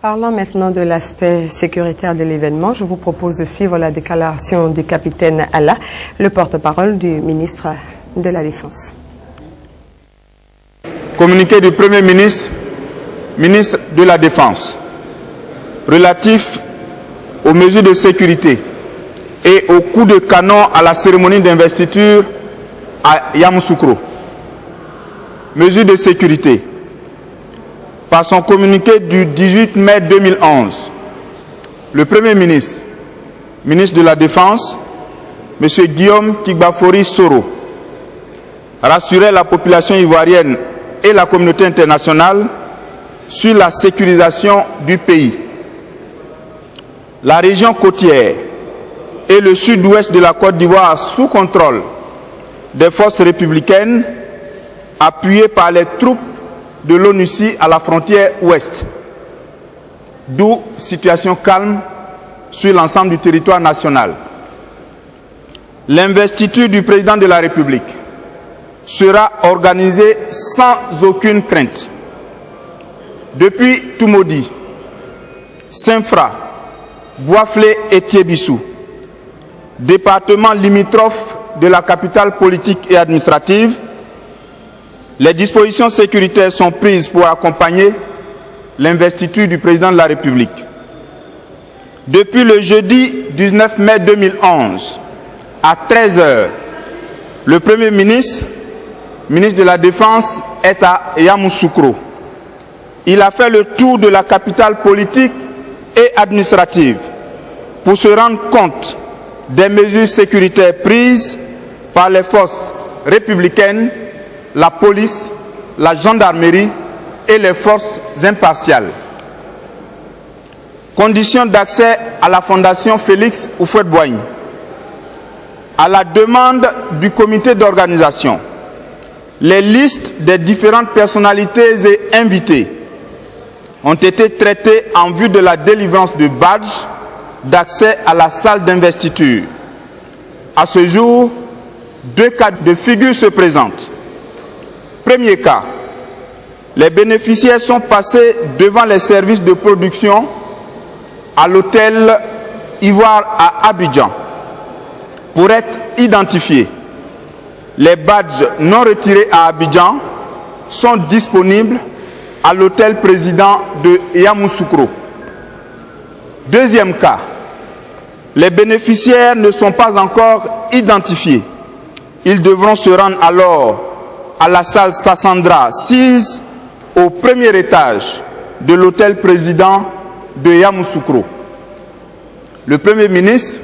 Parlons maintenant de l'aspect sécuritaire de l'événement. Je vous propose de suivre la déclaration du capitaine Allah, le porte-parole du ministre de la Défense. Communiqué du Premier ministre, ministre de la Défense, relatif aux mesures de sécurité et aux coups de canon à la cérémonie d'investiture à Yamoussoukro. Mesures de sécurité. Par son communiqué du 18 mai 2011, le Premier ministre, ministre de la Défense, M. Guillaume Kigbafori Soro, rassurait la population ivoirienne et la communauté internationale sur la sécurisation du pays. La région côtière et le sud-ouest de la Côte d'Ivoire sous contrôle des forces républicaines appuyées par les troupes de l'ONUCI à la frontière ouest, d'où situation calme sur l'ensemble du territoire national. L'investiture du président de la République sera organisée sans aucune crainte. Depuis Toumaudi, Saint-Fra, Boisflé et Thiébissou, départements limitrophes de la capitale politique et administrative, les dispositions sécuritaires sont prises pour accompagner l'investiture du président de la République. Depuis le jeudi 19 mai 2011, à 13 h, le Premier ministre, ministre de la Défense, est à Yamoussoukro. Il a fait le tour de la capitale politique et administrative pour se rendre compte des mesures sécuritaires prises par les forces républicaines, la police, la gendarmerie et les forces impartiales. Conditions d'accès à la Fondation Félix Houphouët-Boigny. À la demande du comité d'organisation, les listes des différentes personnalités et invités ont été traitées en vue de la délivrance de badges d'accès à la salle d'investiture. À ce jour, 2 cas de figure se présentent. Premier cas, les bénéficiaires sont passés devant les services de production à l'hôtel Ivoire à Abidjan pour être identifiés. Les badges non retirés à Abidjan sont disponibles à l'hôtel président de Yamoussoukro. Deuxième cas, les bénéficiaires ne sont pas encore identifiés. Ils devront se rendre alors à la salle Sassandra 6 au premier étage de l'hôtel président de Yamoussoukro. Le Premier ministre,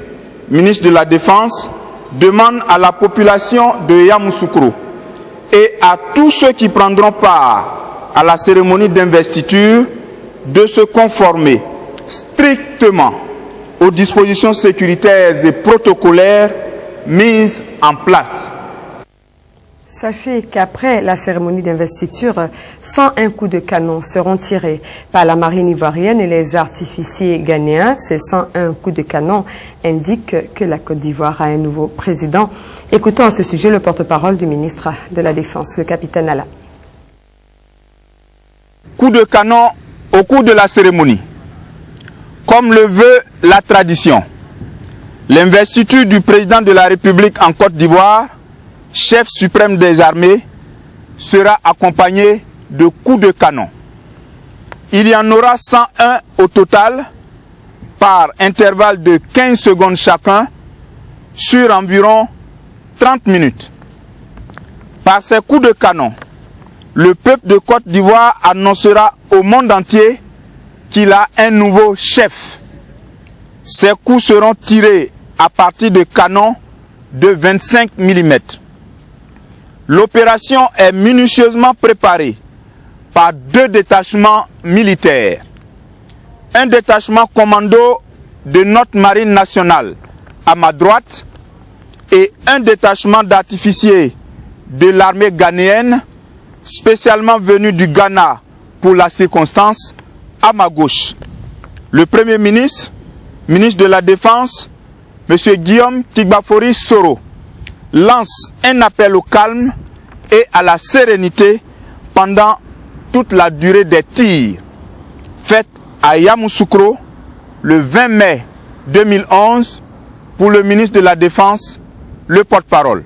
ministre de la Défense, demande à la population de Yamoussoukro et à tous ceux qui prendront part à la cérémonie d'investiture de se conformer strictement aux dispositions sécuritaires et protocolaires mises en place. Sachez qu'après la cérémonie d'investiture, 101 coups de canon seront tirés par la marine ivoirienne et les artificiers ghanéens. Ces 101 coups de canon indiquent que la Côte d'Ivoire a un nouveau président. Écoutons à ce sujet le porte-parole du ministre de la Défense, le capitaine Allah. Coups de canon au cours de la cérémonie. Comme le veut la tradition, l'investiture du président de la République en Côte d'Ivoire, chef suprême des armées, sera accompagné de coups de canon. Il y en aura 101 au total, par intervalle de 15 secondes chacun, sur environ 30 minutes. Par ces coups de canon, le peuple de Côte d'Ivoire annoncera au monde entier qu'il a un nouveau chef. Ces coups seront tirés à partir de canons de 25 mm. L'opération est minutieusement préparée par 2 détachements militaires. Un détachement commando de notre marine nationale à ma droite et un détachement d'artificiers de l'armée ghanéenne spécialement venu du Ghana pour la circonstance à ma gauche. Le Premier ministre, ministre de la Défense, M. Guillaume Kigbafori Soro, lance un appel au calme et à la sérénité pendant toute la durée des tirs. Faites à Yamoussoukro le 20 mai 2011 pour le ministre de la Défense, le porte-parole.